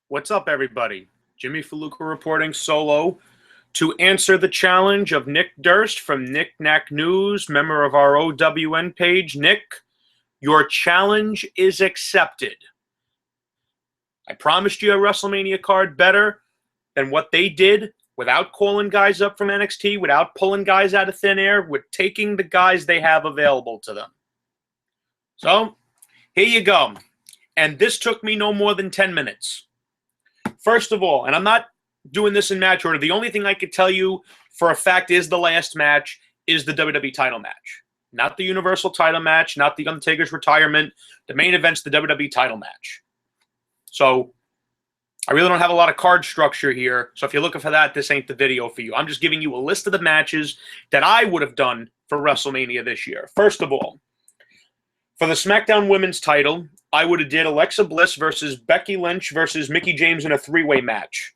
What's up, everybody? Jimmy Faluca reporting solo to answer the challenge of Nick Durst from Nick Knack News, member of our OWN page. Nick, your challenge is accepted. I promised you a WrestleMania card better than what they did without calling guys up from NXT, without pulling guys out of thin air, with taking the guys they have available to them. So, here you go. And this took me no more than 10 minutes. First of all, and I'm not doing this in match order, the only thing I could tell you for a fact is the last match is the WWE title match. Not the Universal title match, not the Undertaker's retirement. The main event's the WWE title match. So, I really don't have a lot of card structure here. So if you're looking for that, this ain't the video for you. I'm just giving you a list of the matches that I would have done for WrestleMania this year. First of all, for the SmackDown Women's title, I would have did Alexa Bliss versus Becky Lynch versus Mickie James in a three-way match.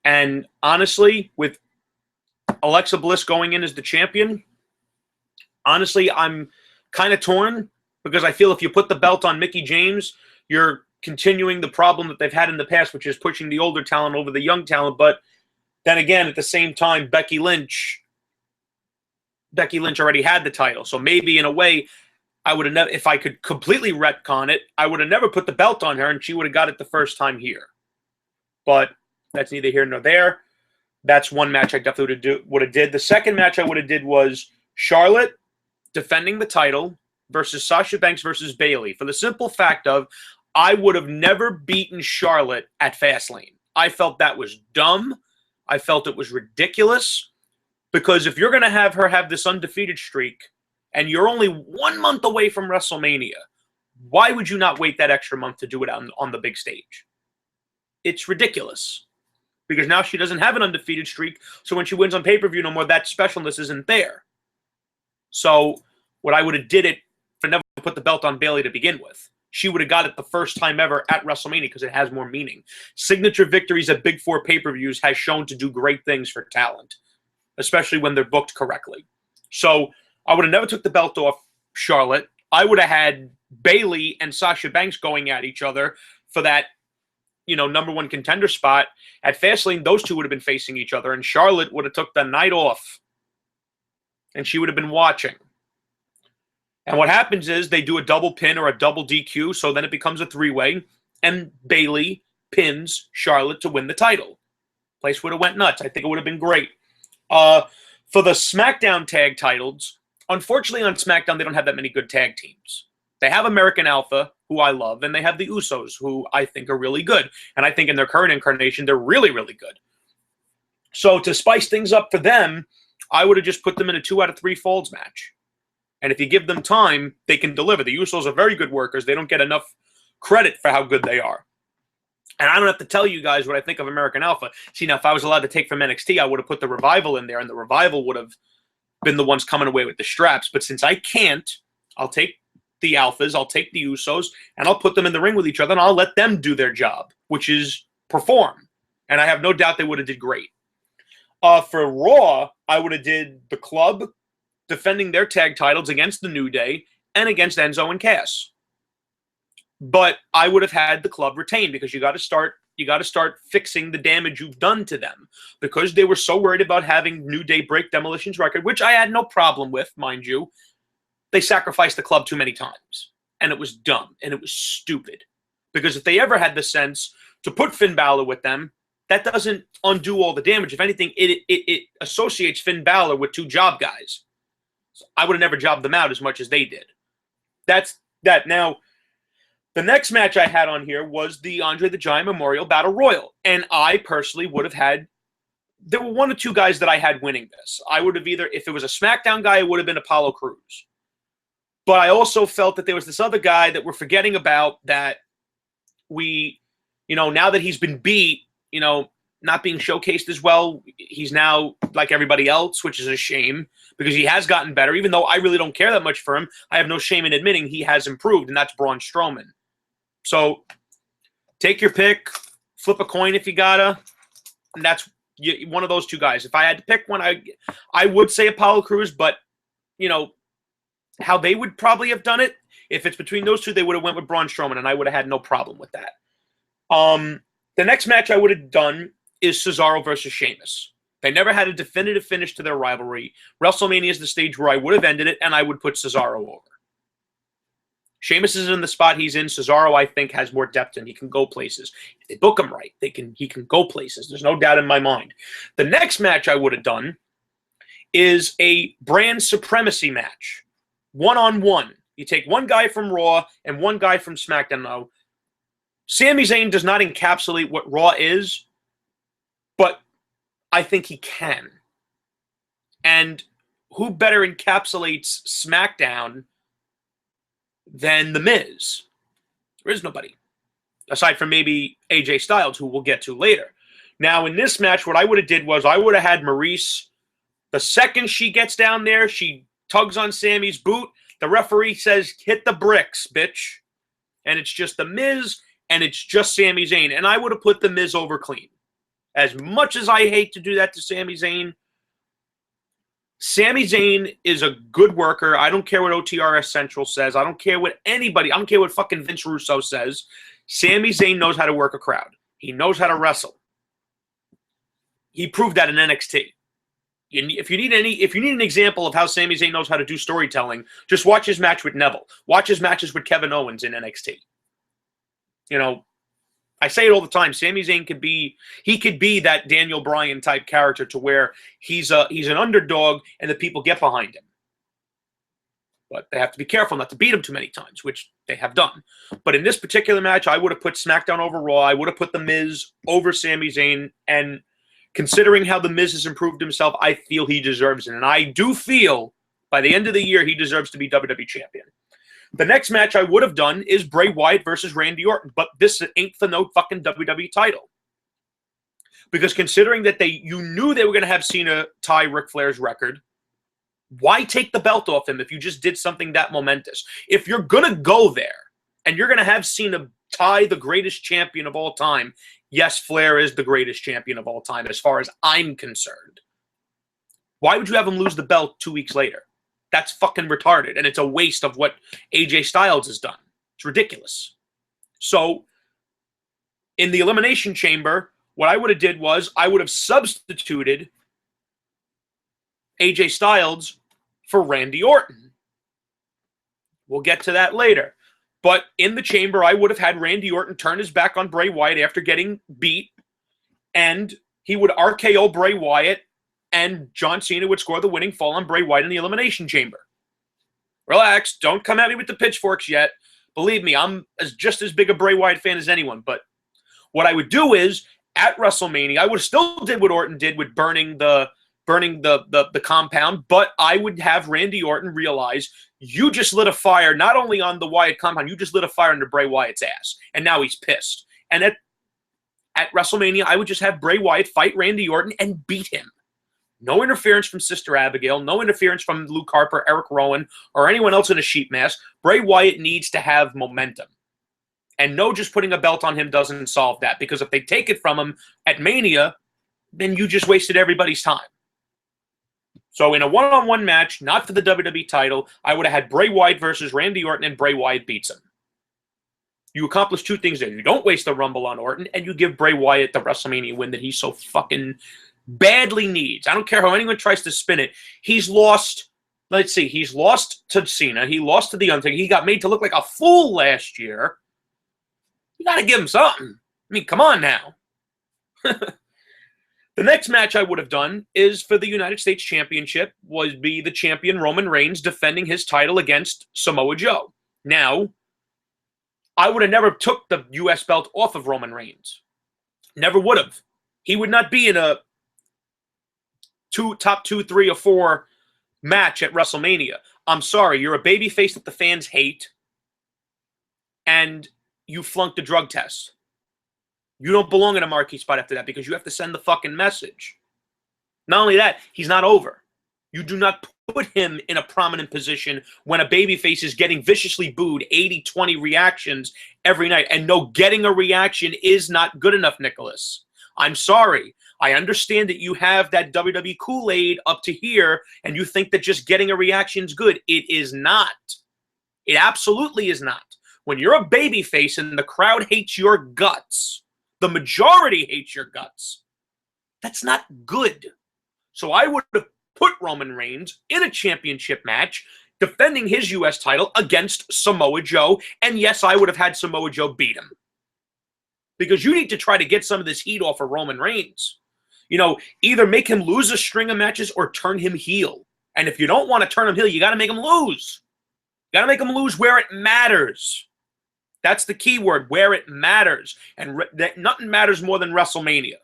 And honestly, with Alexa Bliss going in as the champion, honestly, I'm kind of torn because I feel if you put the belt on Mickie James, you're continuing the problem that they've had in the past, which is pushing the older talent over the young talent. But then again, at the same time, Becky Lynch already had the title. So maybe in a way, I would have never, if I could completely retcon it, I would have never put the belt on her and she would have got it the first time here. But that's neither here nor there. That's one match I definitely would have did. The second match I would have did was Charlotte defending the title versus Sasha Banks versus Bayley. For the simple fact of, I would have never beaten Charlotte at Fastlane. I felt that was dumb. I felt it was ridiculous. Because if you're going to have her have this undefeated streak, and you're only 1 month away from WrestleMania, why would you not wait that extra month to do it on the big stage? It's ridiculous. Because now she doesn't have an undefeated streak, so when she wins on pay-per-view no more, that specialness isn't there. So what I would have did it for never put the belt on Bayley to begin with. She would have got it the first time ever at WrestleMania because it has more meaning. Signature victories at Big Four pay-per-views has shown to do great things for talent, especially when they're booked correctly. So I would have never took the belt off Charlotte. I would have had Bayley and Sasha Banks going at each other for that, number one contender spot. At Fastlane, those two would have been facing each other, and Charlotte would have took the night off, and she would have been watching. And what happens is they do a double pin or a double DQ, so then it becomes a three-way, and Bayley pins Charlotte to win the title. Place would have went nuts. I think it would have been great. For the SmackDown tag titles, unfortunately on SmackDown, they don't have that many good tag teams. They have American Alpha, who I love, and they have the Usos, who I think are really good. And I think in their current incarnation, they're really, really good. So to spice things up for them, I would have just put them in a 2 out of 3 falls match. And if you give them time, they can deliver. The Usos are very good workers. They don't get enough credit for how good they are. And I don't have to tell you guys what I think of American Alpha. See, now, if I was allowed to take from NXT, I would have put the Revival in there, and the Revival would have been the ones coming away with the straps. But since I can't, I'll take the Alphas, I'll take the Usos, and I'll put them in the ring with each other, and I'll let them do their job, which is perform. And I have no doubt they would have did great. For Raw, I would have did the Club defending their tag titles against the New Day and against Enzo and Cass. But I would have had the Club retain because you got to start fixing the damage you've done to them, because they were so worried about having New Day break Demolition's record, which I had no problem with, mind you. They sacrificed the Club too many times, and it was dumb and it was stupid, because if they ever had the sense to put Finn Balor with them, that doesn't undo all the damage. If anything, it associates Finn Balor with 2 job guys. So I would have never jobbed them out as much as they did. That's that. Now, the next match I had on here was the Andre the Giant Memorial Battle Royal. And I personally would have had, there were 1 or 2 guys that I had winning this. I would have either, if it was a SmackDown guy, it would have been Apollo Crews. But I also felt that there was this other guy that we're forgetting about that we, now that he's been beat, not being showcased as well, he's now like everybody else, which is a shame because he has gotten better. Even though I really don't care that much for him, I have no shame in admitting he has improved, and that's Braun Strowman. So take your pick, flip a coin if you gotta, and that's one of those 2 guys. If I had to pick one, I would say Apollo Crews, but how they would probably have done it, if it's between those 2, they would have went with Braun Strowman, and I would have had no problem with that. The next match I would have done is Cesaro versus Sheamus. They never had a definitive finish to their rivalry. WrestleMania is the stage where I would have ended it, and I would put Cesaro over. Sheamus is in the spot he's in. Cesaro, I think, has more depth and he can go places. If they book him right, he can go places. There's no doubt in my mind. The next match I would have done is a brand supremacy match. One-on-one. You take one guy from Raw and one guy from SmackDown. Now, Sami Zayn does not encapsulate what Raw is, but I think he can. And who better encapsulates SmackDown than The Miz? There is nobody. Aside from maybe AJ Styles, who we'll get to later. Now, in this match, what I would have did was I would have had Maurice. The second she gets down there, she tugs on Sammy's boot. The referee says, hit the bricks, bitch. And it's just The Miz, and it's just Sami Zayn. And I would have put The Miz over clean. As much as I hate to do that to Sami Zayn, Sami Zayn is a good worker. I don't care what OTRS Central says. I don't care what anybody, I don't care what fucking Vince Russo says. Sami Zayn knows how to work a crowd. He knows how to wrestle. He proved that in NXT. If you need an example of how Sami Zayn knows how to do storytelling, just watch his match with Neville. Watch his matches with Kevin Owens in NXT. You know, I say it all the time. Sami Zayn could be that Daniel Bryan type character to where he's an underdog and the people get behind him. But they have to be careful not to beat him too many times, which they have done. But in this particular match, I would have put SmackDown over Raw. I would have put The Miz over Sami Zayn. And considering how The Miz has improved himself, I feel he deserves it. And I do feel by the end of the year, he deserves to be WWE Champion. The next match I would have done is Bray Wyatt versus Randy Orton, but this ain't the no fucking WWE title. Because considering that you knew they were going to have Cena tie Ric Flair's record, why take the belt off him if you just did something that momentous? If you're going to go there and you're going to have Cena tie the greatest champion of all time, yes, Flair is the greatest champion of all time as far as I'm concerned. Why would you have him lose the belt 2 weeks later? That's fucking retarded, and it's a waste of what AJ Styles has done. It's ridiculous. So, in the Elimination Chamber, what I would have did was I would have substituted AJ Styles for Randy Orton. We'll get to that later. But in the Chamber, I would have had Randy Orton turn his back on Bray Wyatt after getting beat, and he would RKO Bray Wyatt, and John Cena would score the winning fall on Bray Wyatt in the Elimination Chamber. Relax. Don't come at me with the pitchforks yet. Believe me, I'm just as big a Bray Wyatt fan as anyone. But what I would do is, at WrestleMania, I would have still did what Orton did with burning the compound, but I would have Randy Orton realize you just lit a fire not only on the Wyatt compound, you just lit a fire under Bray Wyatt's ass. And now he's pissed. And at WrestleMania, I would just have Bray Wyatt fight Randy Orton and beat him. No interference from Sister Abigail. No interference from Luke Harper, Eric Rowan, or anyone else in a sheep mask. Bray Wyatt needs to have momentum. And no, just putting a belt on him doesn't solve that. Because if they take it from him at Mania, then you just wasted everybody's time. So in a one-on-one match, not for the WWE title, I would have had Bray Wyatt versus Randy Orton, and Bray Wyatt beats him. You accomplish two things there. You don't waste the Rumble on Orton, and you give Bray Wyatt the WrestleMania win that he so fucking badly needs. I don't care how anyone tries to spin it. He's lost, let's see, he's lost to Cena. He lost to The Undertaker. He got made to look like a fool last year. You got to give him something. I mean, come on now. The next match I would have done is for the United States Championship, would be the champion Roman Reigns defending his title against Samoa Joe. Now, I would have never took the U.S. belt off of Roman Reigns. Never would have. He would not be in a top 2, 3, or 4 match at WrestleMania. I'm sorry, you're a babyface that the fans hate, and you flunked a drug test. You don't belong in a marquee spot after that because you have to send the fucking message. Not only that, he's not over. You do not put him in a prominent position when a babyface is getting viciously booed 80-20 reactions every night. And no, getting a reaction is not good enough, Nicholas. I'm sorry. I understand that you have that WWE Kool-Aid up to here and you think that just getting a reaction is good. It is not. It absolutely is not. When you're a babyface and the crowd hates your guts, the majority hates your guts, that's not good. So I would have put Roman Reigns in a championship match defending his U.S. title against Samoa Joe. And yes, I would have had Samoa Joe beat him. Because you need to try to get some of this heat off of Roman Reigns. You know, either make him lose a string of matches or turn him heel. And if you don't want to turn him heel, you got to make him lose. You got to make him lose where it matters. That's the key word, where it matters. And nothing matters more than WrestleMania.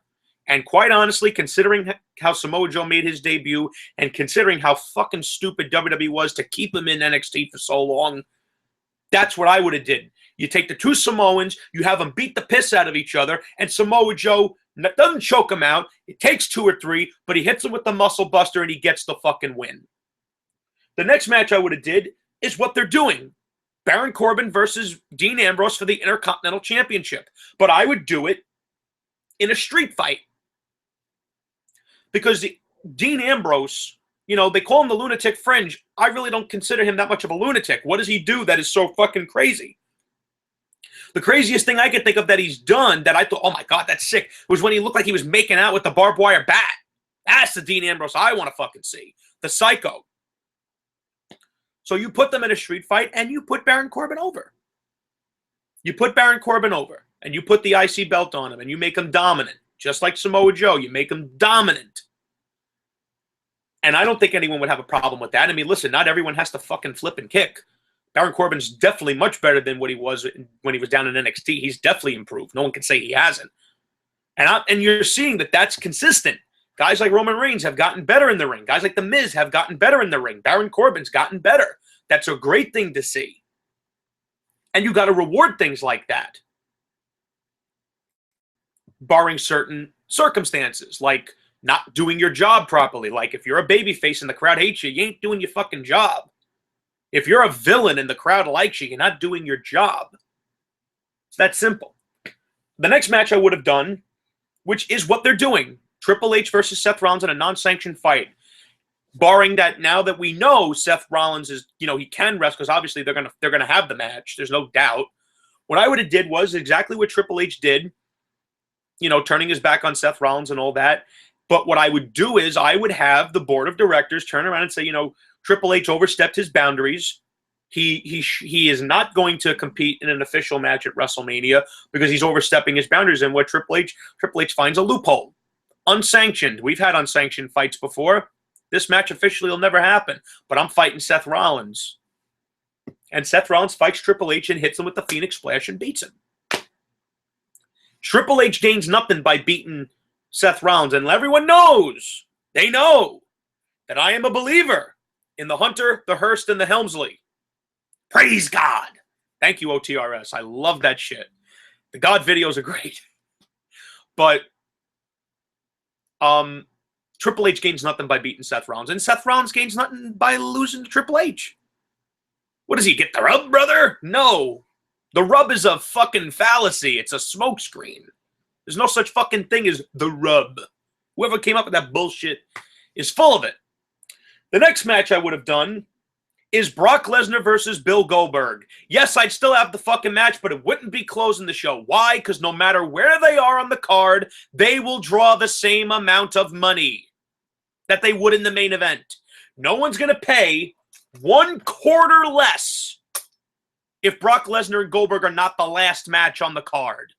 And quite honestly, considering how Samoa Joe made his debut and considering how fucking stupid WWE was to keep him in NXT for so long, that's what I would have did. You take the two Samoans, you have them beat the piss out of each other, and Samoa Joe doesn't choke him out. It takes 2 or 3, but he hits him with the muscle buster and he gets the fucking win. The next match I would have did is what they're doing. Baron Corbin versus Dean Ambrose for the Intercontinental Championship. But I would do it in a street fight. Because Dean Ambrose, you know, they call him the lunatic fringe. I really don't consider him that much of a lunatic. What does he do that is so fucking crazy? The craziest thing I could think of that he's done that I thought, oh my God, that's sick, was when he looked like he was making out with the barbed wire bat. That's the Dean Ambrose I want to fucking see. The psycho. So you put them in a street fight and you put Baron Corbin over. You put Baron Corbin over and you put the IC belt on him and you make him dominant. Just like Samoa Joe, you make him dominant. And I don't think anyone would have a problem with that. I mean, listen, not everyone has to fucking flip and kick. Baron Corbin's definitely much better than what he was when he was down in NXT. He's definitely improved. No one can say he hasn't. And you're seeing that that's consistent. Guys like Roman Reigns have gotten better in the ring. Guys like The Miz have gotten better in the ring. Baron Corbin's gotten better. That's a great thing to see. And you got to reward things like that. Barring certain circumstances, like not doing your job properly. Like if you're a babyface and the crowd hates you, you ain't doing your fucking job. If you're a villain and the crowd likes you, you're not doing your job. It's that simple. The next match I would have done, which is what they're doing, Triple H versus Seth Rollins in a non-sanctioned fight. Barring that, now that we know Seth Rollins is, you know, he can wrestle because obviously they're gonna have the match. There's no doubt. What I would have did was exactly what Triple H did. You know, turning his back on Seth Rollins and all that. But what I would do is I would have the board of directors turn around and say, you know, Triple H overstepped his boundaries. He is not going to compete in an official match at WrestleMania because he's overstepping his boundaries. And what Triple H finds a loophole. Unsanctioned. We've had unsanctioned fights before. This match officially will never happen. But I'm fighting Seth Rollins. And Seth Rollins fights Triple H and hits him with the Phoenix Splash and beats him. Triple H gains nothing by beating Seth Rollins. And everyone knows, they know, that I am a believer in the Hunter, the Hearst, and the Helmsley. Praise God. Thank you, OTRS. I love that shit. The God videos are great. But Triple H gains nothing by beating Seth Rollins. And Seth Rollins gains nothing by losing to Triple H. What does he get, the rub, brother? No. The rub is a fucking fallacy. It's a smokescreen. There's no such fucking thing as the rub. Whoever came up with that bullshit is full of it. The next match I would have done is Brock Lesnar versus Bill Goldberg. Yes, I'd still have the fucking match, but it wouldn't be closing the show. Why? Because no matter where they are on the card, they will draw the same amount of money that they would in the main event. No one's going to pay 1/4 less if Brock Lesnar and Goldberg are not the last match on the card.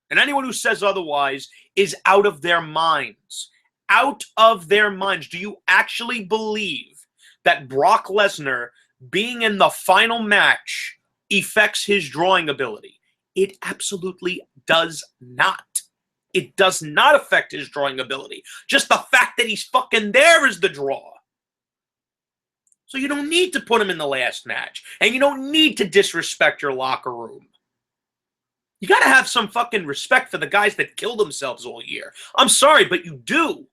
And anyone who says otherwise is out of their minds. Out of their minds. Do you actually believe that Brock Lesnar being in the final match affects his drawing ability? It absolutely does not. It does not affect his drawing ability. Just the fact that he's fucking there is the draw. So you don't need to put him in the last match. And you don't need to disrespect your locker room. You got to have some fucking respect for the guys that killed themselves all year. I'm sorry, but you do.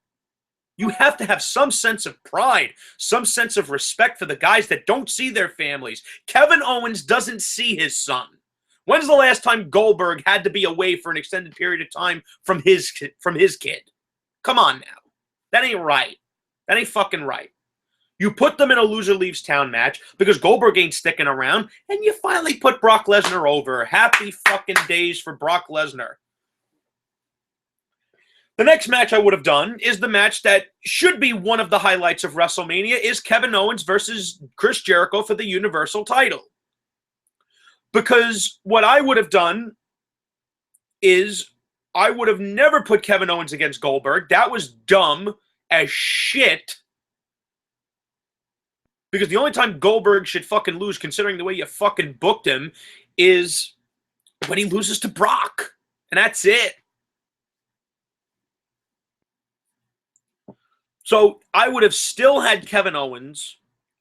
You have to have some sense of pride, some sense of respect for the guys that don't see their families. Kevin Owens doesn't see his son. When's the last time Goldberg had to be away for an extended period of time from his kid? Come on now. That ain't right. That ain't fucking right. You put them in a loser leaves town match because Goldberg ain't sticking around, and you finally put Brock Lesnar over. Happy fucking days for Brock Lesnar. The next match I would have done is the match that should be one of the highlights of WrestleMania, is Kevin Owens versus Chris Jericho for the Universal title. Because what I would have done is I would have never put Kevin Owens against Goldberg. That was dumb as shit. Because the only time Goldberg should fucking lose, considering the way you fucking booked him, is when he loses to Brock. And that's it. So I would have still had Kevin Owens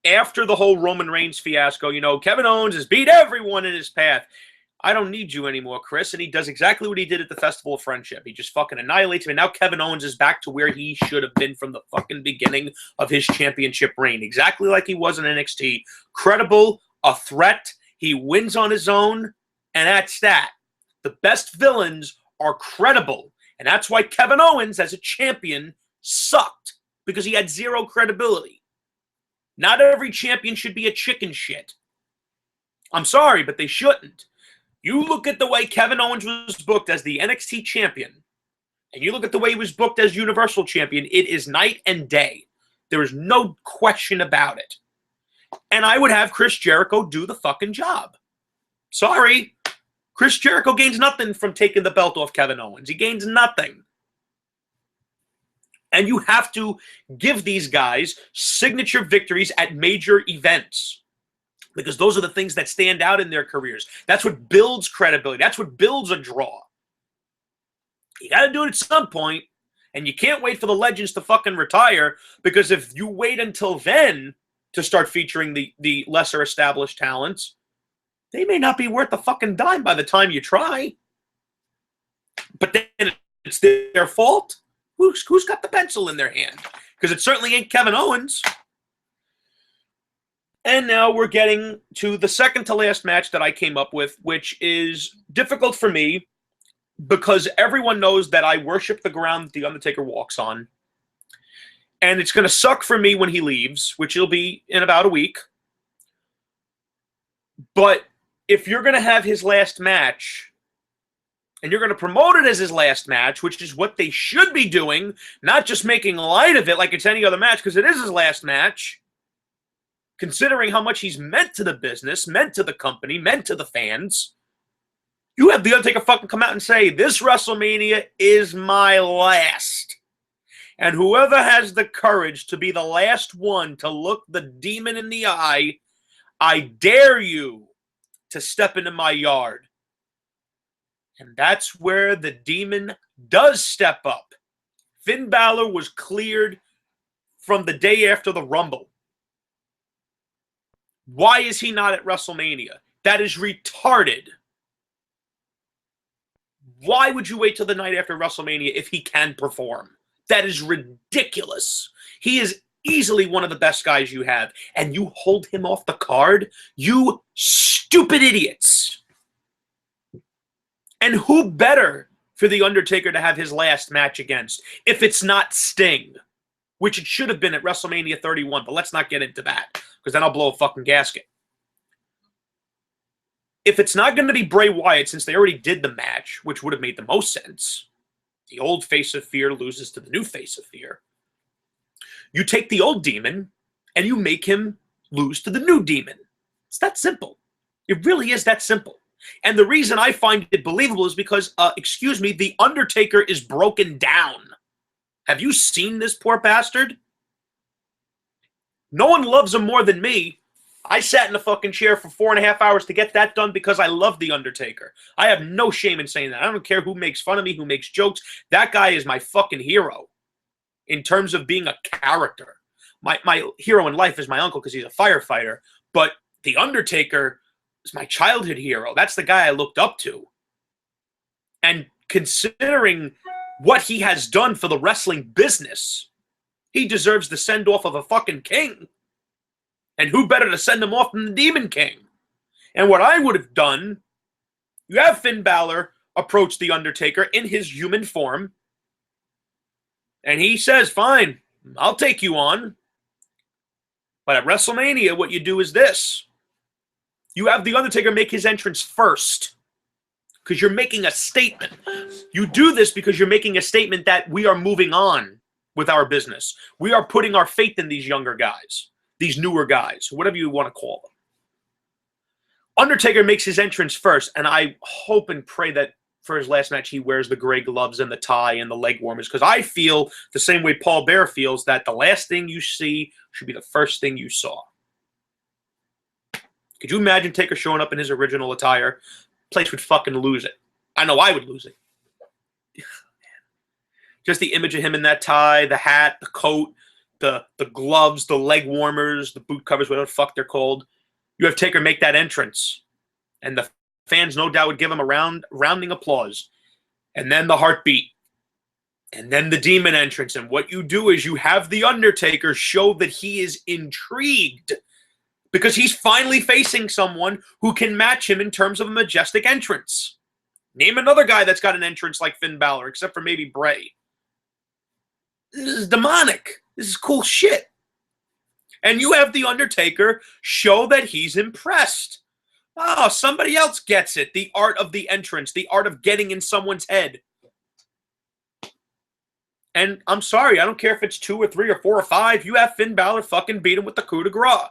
after the whole Roman Reigns fiasco. You know, Kevin Owens has beat everyone in his path. I don't need you anymore, Chris. And he does exactly what he did at the Festival of Friendship. He just fucking annihilates him. And now Kevin Owens is back to where he should have been from the fucking beginning of his championship reign. Exactly like he was in NXT. Credible, a threat. He wins on his own. And that's that. The best villains are credible. And that's why Kevin Owens, as a champion, sucked. Because he had zero credibility. Not every champion should be a chicken shit. I'm sorry, but they shouldn't. You look at the way Kevin Owens was booked as the NXT champion, and you look at the way he was booked as Universal champion, it is night and day. There is no question about it. And I would have Chris Jericho do the fucking job. Sorry. Chris Jericho gains nothing from taking the belt off Kevin Owens. He gains nothing. And you have to give these guys signature victories at major events. Because those are the things that stand out in their careers. That's what builds credibility. That's what builds a draw. You got to do it at some point. And you can't wait for the legends to fucking retire. Because if you wait until then to start featuring the lesser established talents, they may not be worth a fucking dime by the time you try. But then it's their fault. Who's got the pencil in their hand? Because it certainly ain't Kevin Owens. And now we're getting to the second to last match that I came up with, which is difficult for me because everyone knows that I worship the ground that The Undertaker walks on. And it's going to suck for me when he leaves, which will be in about a week. But if you're going to have his last match, and you're going to promote it as his last match, which is what they should be doing, not just making light of it like it's any other match, because it is his last match, considering how much he's meant to the business, meant to the company, meant to the fans. You have The Undertaker fucking come out and say, this WrestleMania is my last. And whoever has the courage to be the last one to look the demon in the eye, I dare you to step into my yard. And that's where the demon does step up. Finn Balor was cleared from the day after the Rumble. Why is he not at WrestleMania? That is retarded. Why would you wait till the night after WrestleMania if he can perform? That is ridiculous. He is easily one of the best guys you have, and you hold him off the card? You stupid idiots. And who better for The Undertaker to have his last match against if it's not Sting, which it should have been at WrestleMania 31, but let's not get into that because then I'll blow a fucking gasket. If it's not going to be Bray Wyatt, since they already did the match, which would have made the most sense, the old face of fear loses to the new face of fear. You take the old demon and you make him lose to the new demon. It's that simple. It really is that simple. And the reason I find it believable is because, The Undertaker is broken down. Have you seen this poor bastard? No one loves him more than me. I sat in the fucking chair for 4.5 hours to get that done because I love The Undertaker. I have no shame in saying that. I don't care who makes fun of me, who makes jokes. That guy is my fucking hero in terms of being a character. My hero in life is my uncle because he's a firefighter. But The Undertaker is my childhood hero. That's the guy I looked up to. And considering what he has done for the wrestling business, he deserves the send-off of a fucking king. And who better to send him off than the Demon King? And what I would have done, you have Finn Balor approach The Undertaker in his human form. And he says, fine, I'll take you on. But at WrestleMania, what you do is this. You have The Undertaker make his entrance first because you're making a statement. You do this because you're making a statement that we are moving on with our business. We are putting our faith in these younger guys, these newer guys, whatever you want to call them. Undertaker makes his entrance first, and I hope and pray that for his last match he wears the gray gloves and the tie and the leg warmers, because I feel the same way Paul Bear feels, that the last thing you see should be the first thing you saw. Could you imagine Taker showing up in his original attire? Place would fucking lose it. I know I would lose it. Just the image of him in that tie, the hat, the coat, the gloves, the leg warmers, the boot covers, whatever the fuck they're called. You have Taker make that entrance, and the fans no doubt would give him a rounding applause. And then the heartbeat, and then the demon entrance. And what you do is you have The Undertaker show that he is intrigued because he's finally facing someone who can match him in terms of a majestic entrance. Name another guy that's got an entrance like Finn Balor, except for maybe Bray. This is demonic. This is cool shit. And you have The Undertaker show that he's impressed. Oh, somebody else gets it. The art of the entrance, the art of getting in someone's head. And I'm sorry, I don't care if it's 2 or 3 or 4 or 5. You have Finn Balor fucking beat him with the coup de grace.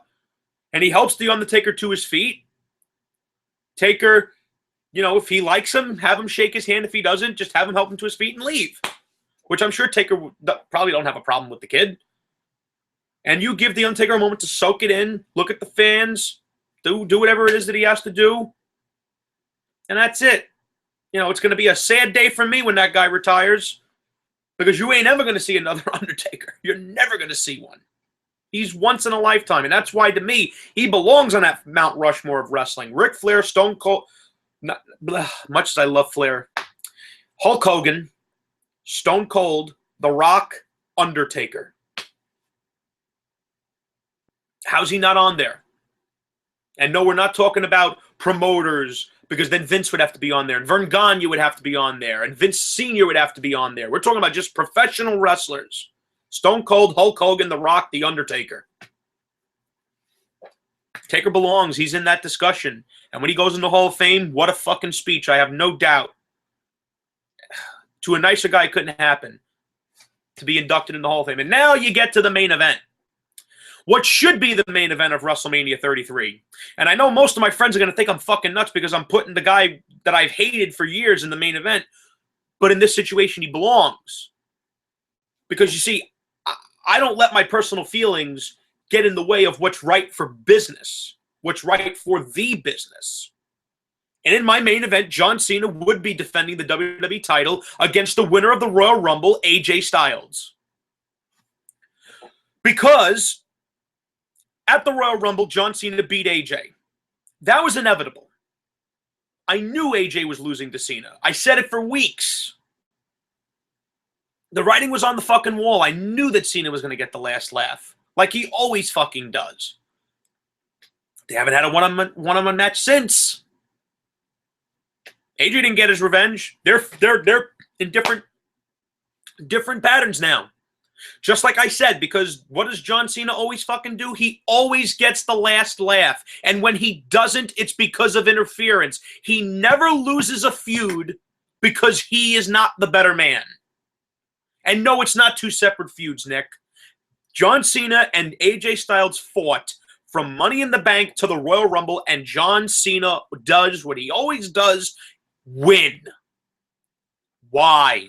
And he helps The Undertaker to his feet. Taker, you know, if he likes him, have him shake his hand. If he doesn't, just have him help him to his feet and leave. Which I'm sure Taker probably don't have a problem with the kid. And you give The Undertaker a moment to soak it in, look at the fans, do whatever it is that he has to do. And that's it. You know, it's going to be a sad day for me when that guy retires, because you ain't ever going to see another Undertaker. You're never going to see one. He's once in a lifetime. And that's why, to me, he belongs on that Mount Rushmore of wrestling. Ric Flair, Stone Cold, much as I love Flair, Hulk Hogan, Stone Cold, The Rock, Undertaker. How's he not on there? And no, we're not talking about promoters, because then Vince would have to be on there, and Vern Gagne would have to be on there, and Vince Sr. would have to be on there. We're talking about just professional wrestlers. Stone Cold, Hulk Hogan, The Rock, The Undertaker. Taker belongs. He's in that discussion. And when he goes in the Hall of Fame, what a fucking speech. I have no doubt. To a nicer guy, it couldn't happen to be inducted in the Hall of Fame. And now you get to the main event. What should be the main event of WrestleMania 33. And I know most of my friends are going to think I'm fucking nuts because I'm putting the guy that I've hated for years in the main event. But in this situation, he belongs. Because you see, I don't let my personal feelings get in the way of what's right for business, what's right for the business. And in my main event, John Cena would be defending the WWE title against the winner of the Royal Rumble, AJ Styles. Because at the Royal Rumble, John Cena beat AJ. That was inevitable. I knew AJ was losing to Cena. I said it for weeks. The writing was on the fucking wall. I knew that Cena was going to get the last laugh, like he always fucking does. They haven't had a one-on-one match since. AJ didn't get his revenge. They're in different patterns now. Just like I said, because what does John Cena always fucking do? He always gets the last laugh. And when he doesn't, it's because of interference. He never loses a feud because he is not the better man. And no, it's not 2 separate feuds, Nick. John Cena and AJ Styles fought from Money in the Bank to the Royal Rumble, and John Cena does what he always does, win. Why?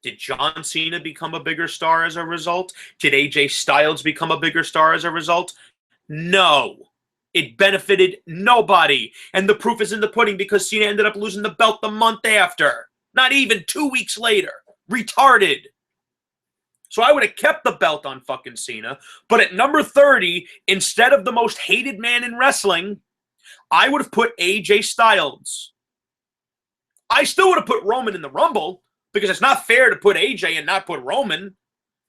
Did John Cena become a bigger star as a result? Did AJ Styles become a bigger star as a result? No. It benefited nobody. And the proof is in the pudding, because Cena ended up losing the belt the month after. Not even 2 weeks later. Retarded. So I would have kept the belt on fucking Cena. But at number 30, instead of the most hated man in wrestling, I would have put AJ Styles. I still would have put Roman in the Rumble, because it's not fair to put AJ and not put Roman.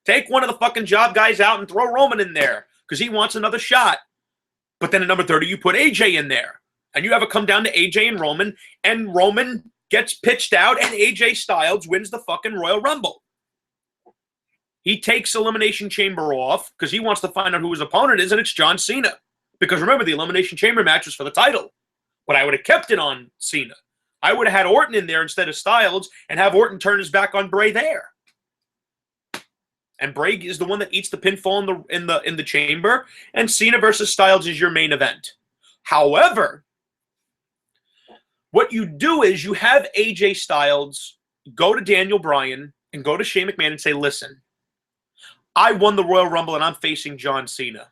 Take one of the fucking job guys out and throw Roman in there, because he wants another shot. But then at number 30, you put AJ in there. And you have it come down to AJ and Roman gets pitched out, and AJ Styles wins the fucking Royal Rumble. He takes Elimination Chamber off because he wants to find out who his opponent is, and it's John Cena. Because remember, the Elimination Chamber match was for the title. But I would have kept it on Cena. I would have had Orton in there instead of Styles and have Orton turn his back on Bray there. And Bray is the one that eats the pinfall in the chamber, and Cena versus Styles is your main event. However, what you do is you have AJ Styles go to Daniel Bryan and go to Shane McMahon and say, listen, I won the Royal Rumble and I'm facing John Cena.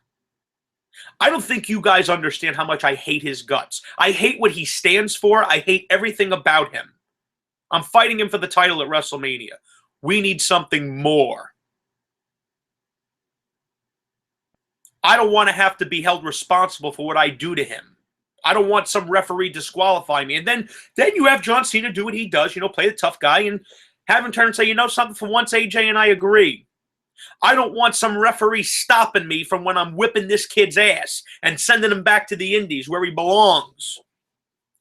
I don't think you guys understand how much I hate his guts. I hate what he stands for. I hate everything about him. I'm fighting him for the title at WrestleMania. We need something more. I don't want to have to be held responsible for what I do to him. I don't want some referee disqualify me. And then you have John Cena do what he does, play the tough guy and have him turn and say, you know something, for once, AJ and I agree. I don't want some referee stopping me from when I'm whipping this kid's ass and sending him back to the Indies where he belongs.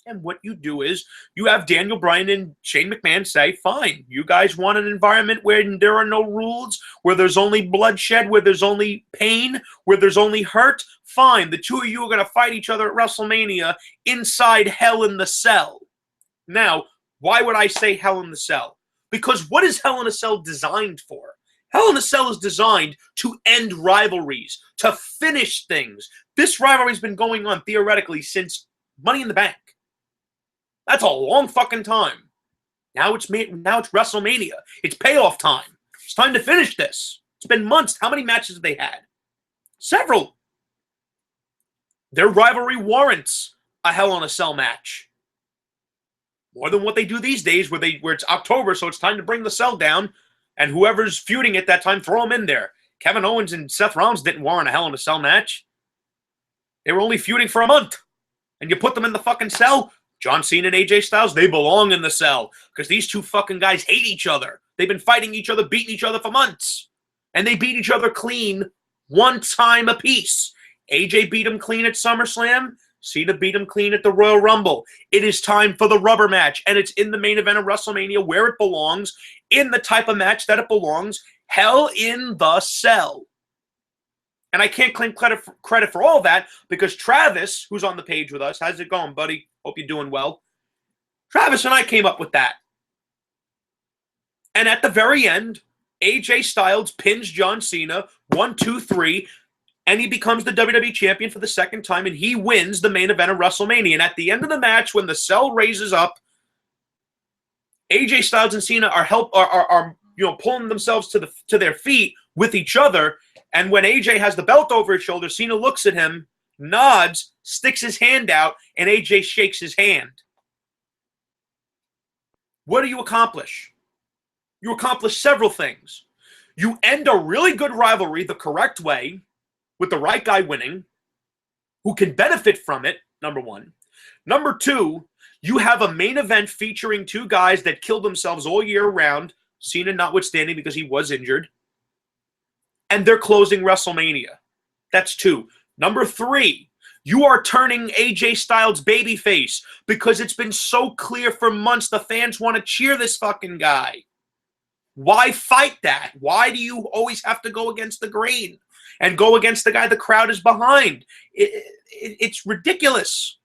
And what you do is you have Daniel Bryan and Shane McMahon say, fine, you guys want an environment where there are no rules, where there's only bloodshed, where there's only pain, where there's only hurt? Fine, the two of you are going to fight each other at WrestleMania inside Hell in the Cell. Now, why would I say Hell in the Cell? Because what is Hell in a Cell designed for? Hell in a Cell is designed to end rivalries, to finish things. This rivalry's been going on theoretically since Money in the Bank. That's a long fucking time. Now it's WrestleMania. It's payoff time. It's time to finish this. It's been months. How many matches have they had? Several. Their rivalry warrants a Hell in a Cell match. More than what they do these days where it's October, so it's time to bring the cell down, and whoever's feuding at that time, throw them in there. Kevin Owens and Seth Rollins didn't warrant a Hell in a Cell match. They were only feuding for a month. And you put them in the fucking cell. John Cena and AJ Styles, they belong in the cell because these two fucking guys hate each other. They've been fighting each other, beating each other for months. And they beat each other clean one time apiece. AJ beat him clean at SummerSlam. Cena beat him clean at the Royal Rumble. It is time for the rubber match, and it's in the main event of WrestleMania where it belongs, in the type of match that it belongs, Hell in the Cell. And I can't claim credit for all that because Travis, who's on the page with us, how's it going, buddy? Hope you're doing well. Travis and I came up with that. And at the very end, AJ Styles pins John Cena 1, 2, 3, and he becomes the WWE champion for the second time, and he wins the main event of WrestleMania. And at the end of the match, when the cell raises up, AJ Styles and Cena are pulling themselves to their feet with each other. And when AJ has the belt over his shoulder, Cena looks at him, nods, sticks his hand out, and AJ shakes his hand. What do you accomplish? You accomplish several things. You end a really good rivalry the correct way, with the right guy winning, who can benefit from it, number one. Number two, you have a main event featuring two guys that killed themselves all year round, Cena notwithstanding because he was injured, and they're closing WrestleMania. That's two. Number three, you are turning AJ Styles babyface because it's been so clear for months the fans want to cheer this fucking guy. Why fight that? Why do you always have to go against the grain and go against the guy the crowd is behind? It's ridiculous.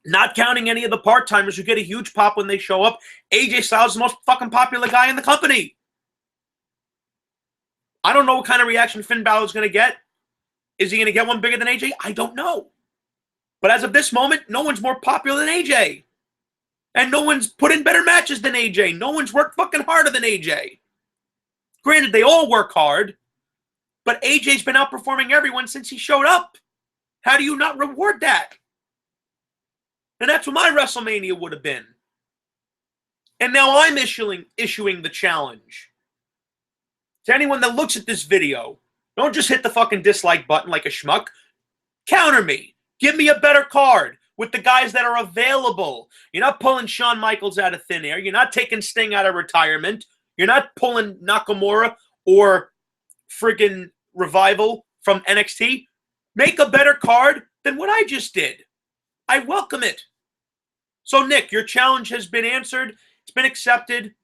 Not counting any of the part-timers who get a huge pop when they show up, AJ Styles is the most fucking popular guy in the company. I don't know what kind of reaction Finn Balor's going to get. Is he going to get one bigger than AJ? I don't know. But as of this moment, no one's more popular than AJ. And no one's put in better matches than AJ. No one's worked fucking harder than AJ. Granted, they all work hard, but AJ's been outperforming everyone since he showed up. How do you not reward that? And that's what my WrestleMania would have been. And now I'm issuing the challenge. To anyone that looks at this video, don't just hit the fucking dislike button like a schmuck. Counter me. Give me a better card with the guys that are available. You're not pulling Shawn Michaels out of thin air. You're not taking Sting out of retirement. You're not pulling Nakamura or friggin' Revival from NXT. Make a better card than what I just did. I welcome it. So, Nick, your challenge has been answered. It's been accepted.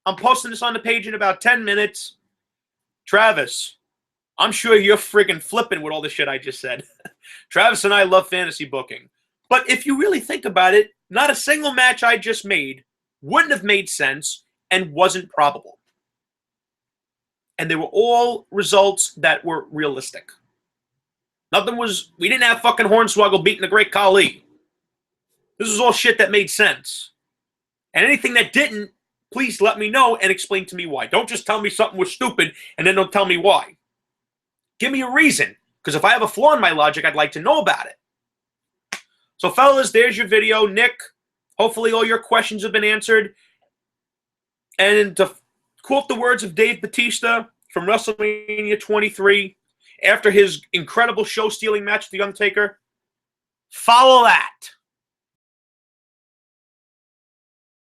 I'm posting this on the page in about 10 minutes. Travis, I'm sure you're friggin' flipping with all the shit I just said. Travis and I love fantasy booking. But if you really think about it, not a single match I just made wouldn't have made sense and wasn't probable. And they were all results that were realistic. We didn't have fucking Hornswoggle beating the Great Khali. This was all shit that made sense. And anything that didn't, please let me know and explain to me why. Don't just tell me something was stupid and then don't tell me why. Give me a reason. Because if I have a flaw in my logic, I'd like to know about it. So, fellas, there's your video. Nick, hopefully all your questions have been answered. And to quote the words of Dave Bautista from WrestleMania 23, after his incredible show-stealing match with The Undertaker, follow that.